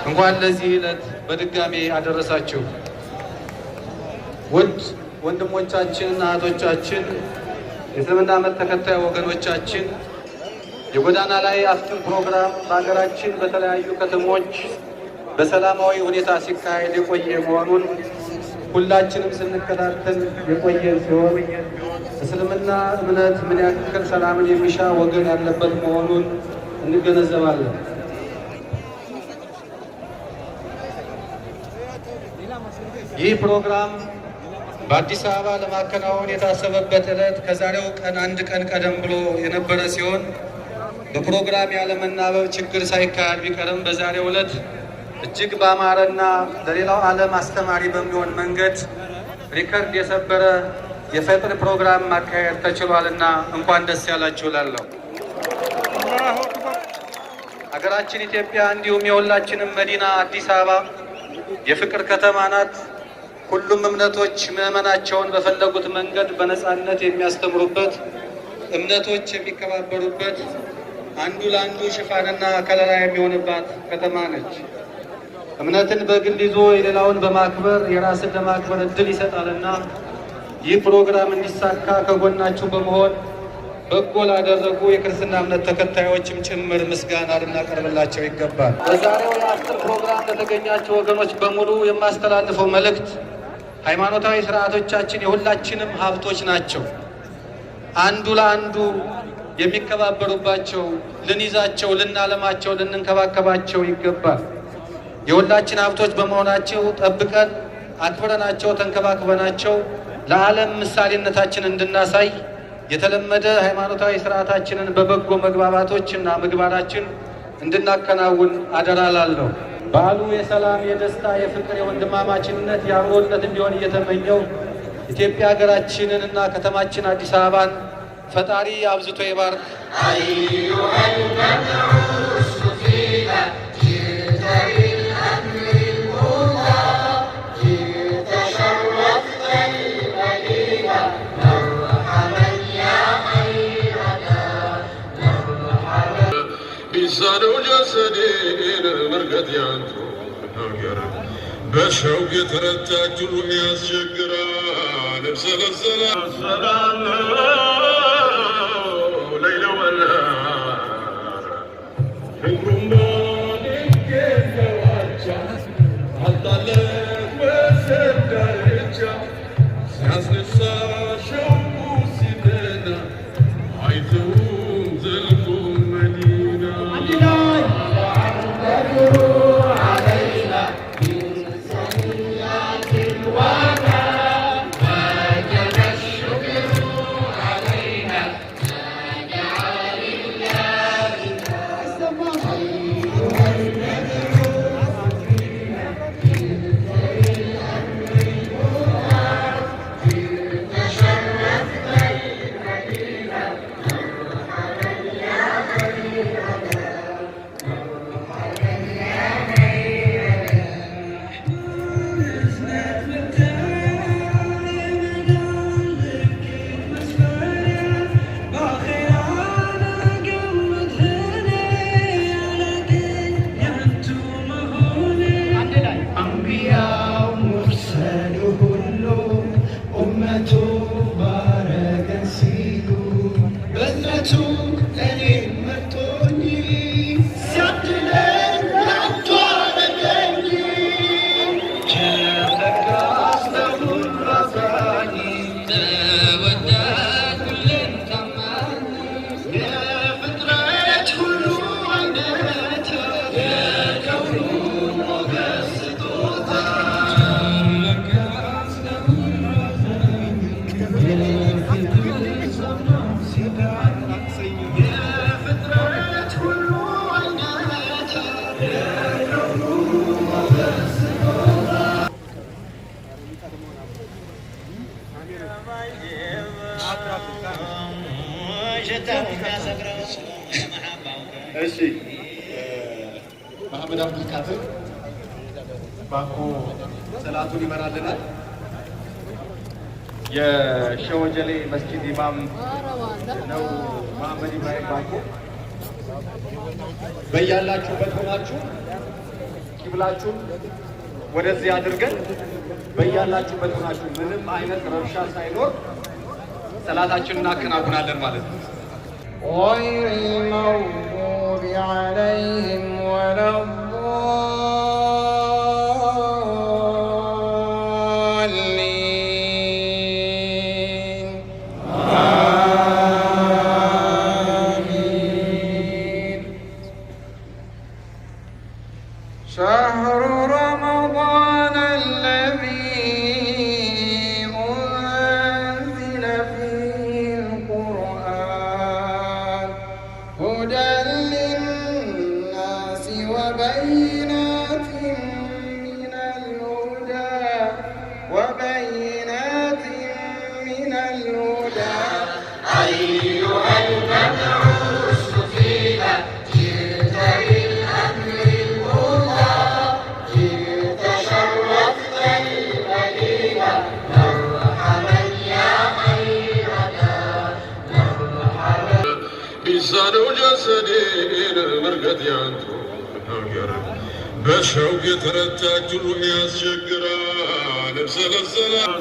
እንኳን ለዚህ ዕለት በድጋሜ አደረሳችሁ። ውድ ወንድሞቻችን፣ እህቶቻችን፣ የእስልምና እምነት ተከታይ ወገኖቻችን የጎዳና ላይ አፍጥር ፕሮግራም በሀገራችን በተለያዩ ከተሞች በሰላማዊ ሁኔታ ሲካሄድ የቆየ መሆኑን ሁላችንም ስንከታተል የቆየን ሲሆን እስልምና እምነት ምን ያክል ሰላምን የሚሻ ወገን ያለበት መሆኑን እንገነዘባለን። ይህ ፕሮግራም በአዲስ አበባ ለማከናወን የታሰበበት ዕለት ከዛሬው ቀን አንድ ቀን ቀደም ብሎ የነበረ ሲሆን በፕሮግራም ያለመናበብ ችግር ሳይካሄድ ቢቀርም በዛሬው ዕለት እጅግ ባማረና ለሌላው ዓለም አስተማሪ በሚሆን መንገድ ሪከርድ የሰበረ የፈጥር ፕሮግራም ማካሄድ ተችሏልና እንኳን ደስ ያላችሁ እላለሁ። ሀገራችን ኢትዮጵያ እንዲሁም የሁላችንም መዲና አዲስ አበባ የፍቅር ከተማ ናት። ሁሉም እምነቶች ምዕመናቸውን በፈለጉት መንገድ በነፃነት የሚያስተምሩበት፣ እምነቶች የሚከባበሩበት፣ አንዱ ለአንዱ ሽፋንና ከለላ የሚሆንባት ከተማ ነች። እምነትን በግል ይዞ የሌላውን በማክበር የራስን ለማክበር እድል ይሰጣልና ይህ ፕሮግራም እንዲሳካ ከጎናችሁ በመሆን በጎ ላደረጉ የክርስትና እምነት ተከታዮችም ጭምር ምስጋና ልናቀርብላቸው ይገባል። በዛሬው የአፍጥር ፕሮግራም ለተገኛችሁ ወገኖች በሙሉ የማስተላልፈው መልእክት ሃይማኖታዊ ስርዓቶቻችን የሁላችንም ሀብቶች ናቸው። አንዱ ለአንዱ የሚከባበሩባቸው፣ ልንይዛቸው፣ ልናለማቸው፣ ልንንከባከባቸው ይገባል። የሁላችን ሀብቶች በመሆናቸው ጠብቀን አክብረናቸው ተንከባክበናቸው ለዓለም ምሳሌነታችን እንድናሳይ የተለመደ ሃይማኖታዊ ስርዓታችንን በበጎ መግባባቶችና ምግባራችን እንድናከናውን አደራ ላለሁ። በዓሉ የሰላም፣ የደስታ፣ የፍቅር፣ የወንድማማችነት፣ የአብሮነት እንዲሆን እየተመኘው ኢትዮጵያ ሀገራችንን እና ከተማችን አዲስ አበባን ፈጣሪ አብዝቶ ይባርክ። በሸውቅ የተረታች ሩህ ያስቸግራል። ሰለሰላ ሰላም ለይለወላ ፍቅሩም ባልገዋቻ አልጣለት መሰዳረቻ ሲያስነሳ ሸውቁ ሲደና አይተውም ዘልቁም መዲና እንዲካፈል ባንኩ ሰላቱን ይመራልናል። የሸወጀሌ መስጊድ ኢማም ነው መሐመድ ኢብራሂም ባንኩ። በያላችሁበት ሆናችሁ ቂብላችሁ ወደዚህ አድርገን በያላችሁበት ሆናችሁ ምንም አይነት ረብሻ ሳይኖር ሰላታችንን እናከናውናለን ማለት ነው። غير المغضوب عليهم ولا الضالين آمين. شهر رمضان الذي أنزل فيه القرآن هدى للناس وبينات من الهدى أيها المبعوث فينا جئت بالأمر المرضى جئت شرفت المدينة مرحبا يا خيرنا مرحبا بيسانو جسدين مرقد يانتو ناقر بشوق يترتاج الروح يسجرا نفس السلام